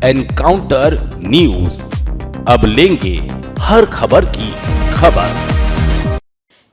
Encounter news, अब लेंगे हर खबर की खबर।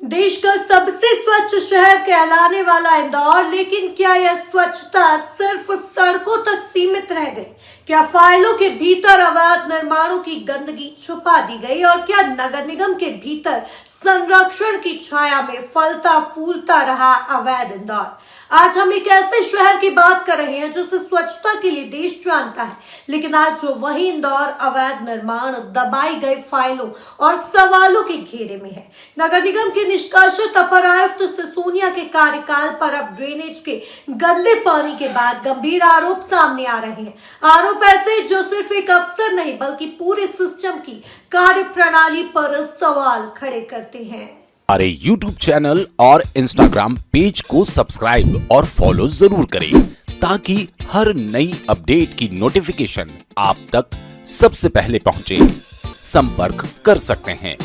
देश का सबसे स्वच्छ शहर कहलाने वाला इंदौर, लेकिन क्या यह स्वच्छता सिर्फ सड़कों तक सीमित रह गई? क्या फाइलों के भीतर अवैध निर्माणों की गंदगी छुपा दी गई? और क्या नगर निगम के भीतर संरक्षण की छाया में फलता फूलता रहा अवैध इंदौर? आज हम एक ऐसे शहर की बात कर रहे हैं जिसे स्वच्छता के लिए देश जानता है, लेकिन आज जो वही इंदौर अवैध निर्माण, दबाई गई फाइलों और सवालों के घेरे में है। नगर निगम के निष्कासित अपर आयुक्त सिसोनिया के कार्यकाल पर अब ड्रेनेज के गंदे पानी के बाद गंभीर आरोप सामने आ रहे हैं। आरोप ऐसे जो सिर्फ एक अफसर नहीं बल्कि पूरे सिस्टम की कार्य प्रणाली पर सवाल खड़े करते हैं। हमारे YouTube चैनल और Instagram पेज को सब्सक्राइब और फॉलो जरूर करें ताकि हर नई अपडेट की नोटिफिकेशन आप तक सबसे पहले पहुंचे। संपर्क कर सकते हैं।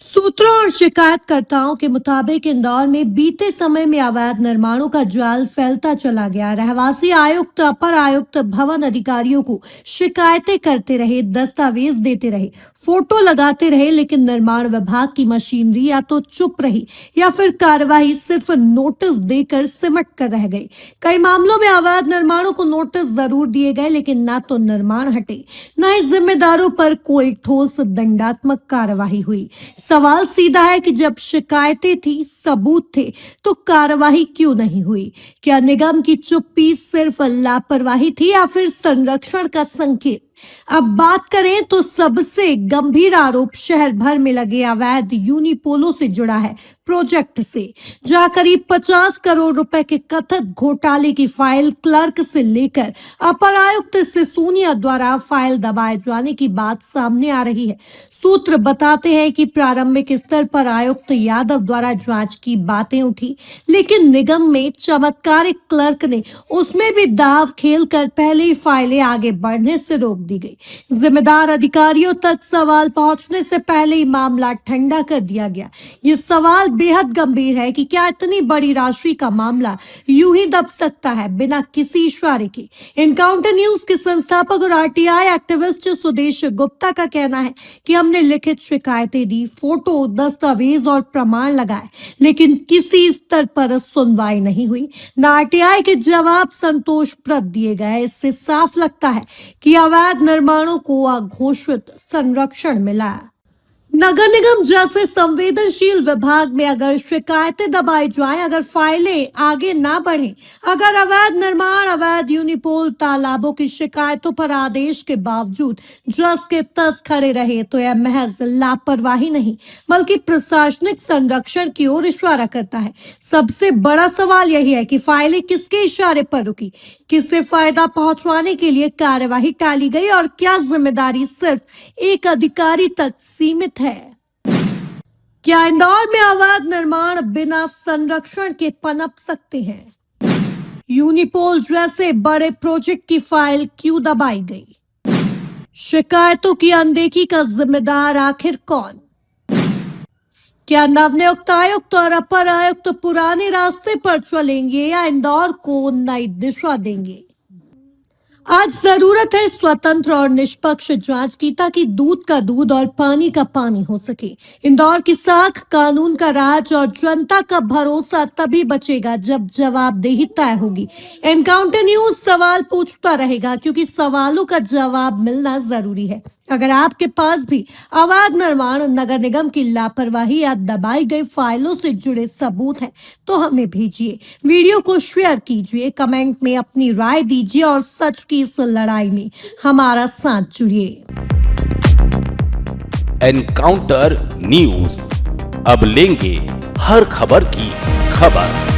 सूत्रों और शिकायतकर्ताओं के मुताबिक इंदौर में बीते समय में अवैध निर्माणों का जाल फैलता चला गया। रहवासी आयुक्त, अपर आयुक्त भवन अधिकारियों को शिकायतें करते रहे, दस्तावेज देते रहे, फोटो लगाते रहे, लेकिन निर्माण विभाग की मशीनरी या तो चुप रही या फिर कार्यवाही सिर्फ नोटिस देकर सिमट कर रह गई। कई मामलों में अवैध निर्माणों को नोटिस जरूर दिए गए, लेकिन ना तो निर्माण हटे, न ही जिम्मेदारों पर कोई ठोस दंडात्मक कार्यवाही हुई। सवाल सीधा है कि जब शिकायतें थी, सबूत थे, तो कार्यवाही क्यों नहीं हुई? क्या निगम की चुप्पी सिर्फ लापरवाही थी या फिर संरक्षण का संकेत? अब बात करें तो सबसे गंभीर आरोप शहर भर में लगे अवैध यूनिपोलो से जुड़ा है, प्रोजेक्ट से, जहां करीब 50 करोड़ रुपए के कथित घोटाले की फाइल क्लर्क से लेकर अपर आयुक्त सिसोनिया द्वारा फाइल दबाए जाने की बात सामने आ रही है। सूत्र बताते हैं कि प्रारंभिक स्तर पर आयुक्त यादव द्वारा जांच की बातें उठी, लेकिन निगम में चमत्कारिक क्लर्क ने उसमें भी दाव खेलकर पहले ही फाइलें आगे बढ़ने से रोक दी गई। जिम्मेदार अधिकारियों तक सवाल पहुंचने से पहले ही मामला ठंडा कर दिया गया। ये सवाल बेहद गंभीर है कि क्या इतनी बड़ी राशि का मामला यूं ही दब सकता है बिना किसी इशारे के? एनकाउंटर न्यूज के संस्थापक और आरटीआई एक्टिविस्ट सुदेश गुप्ता का कहना है कि हमने लिखित शिकायतें दी, फोटो, दस्तावेज और प्रमाण लगाए, लेकिन किसी स्तर पर सुनवाई नहीं हुई। न आरटीआई के जवाब संतोषप्रद दिए गए। इससे साफ लगता है कि अवैध निर्माणों को अघोषित संरक्षण मिला। नगर निगम जैसे संवेदनशील विभाग में अगर शिकायतें दबाई जाएं, अगर फाइलें आगे ना बढ़े, अगर अवैध निर्माण, अवैध यूनिपोल, तालाबों की शिकायतों पर आदेश के बावजूद जस के तस खड़े रहे, तो यह महज लापरवाही नहीं बल्कि प्रशासनिक संरक्षण की ओर इशारा करता है। सबसे बड़ा सवाल यही है कि फाइलें किसके इशारे पर रुकी, किसे फायदा पहुंचवाने के लिए कार्यवाही टाली गई, और क्या जिम्मेदारी सिर्फ एक अधिकारी तक सीमित है? क्या इंदौर में अवैध निर्माण बिना संरक्षण के पनप सकते हैं? यूनिपोल जैसे बड़े प्रोजेक्ट की फाइल क्यों दबाई गई? शिकायतों की अनदेखी का जिम्मेदार आखिर कौन? क्या नवनियुक्त आयुक्त और अपर आयुक्त पुराने रास्ते पर चलेंगे या इंदौर को नई दिशा देंगे? आज जरूरत है स्वतंत्र और निष्पक्ष जांच की, ताकि दूध का दूध और पानी का पानी हो सके। इंदौर की साख, कानून का राज और जनता का भरोसा तभी बचेगा जब जवाबदेही तय होगी। एनकाउंटर न्यूज सवाल पूछता रहेगा, क्योंकि सवालों का जवाब मिलना जरूरी है। अगर आपके पास भी अवैध निर्माण, नगर निगम की लापरवाही या दबाई गई फाइलों से जुड़े सबूत हैं, तो हमें भेजिए, वीडियो को शेयर कीजिए, कमेंट में अपनी राय दीजिए और सच की इस लड़ाई में हमारा साथ जुड़िए। एनकाउंटर न्यूज, अब लेंगे हर खबर की खबर।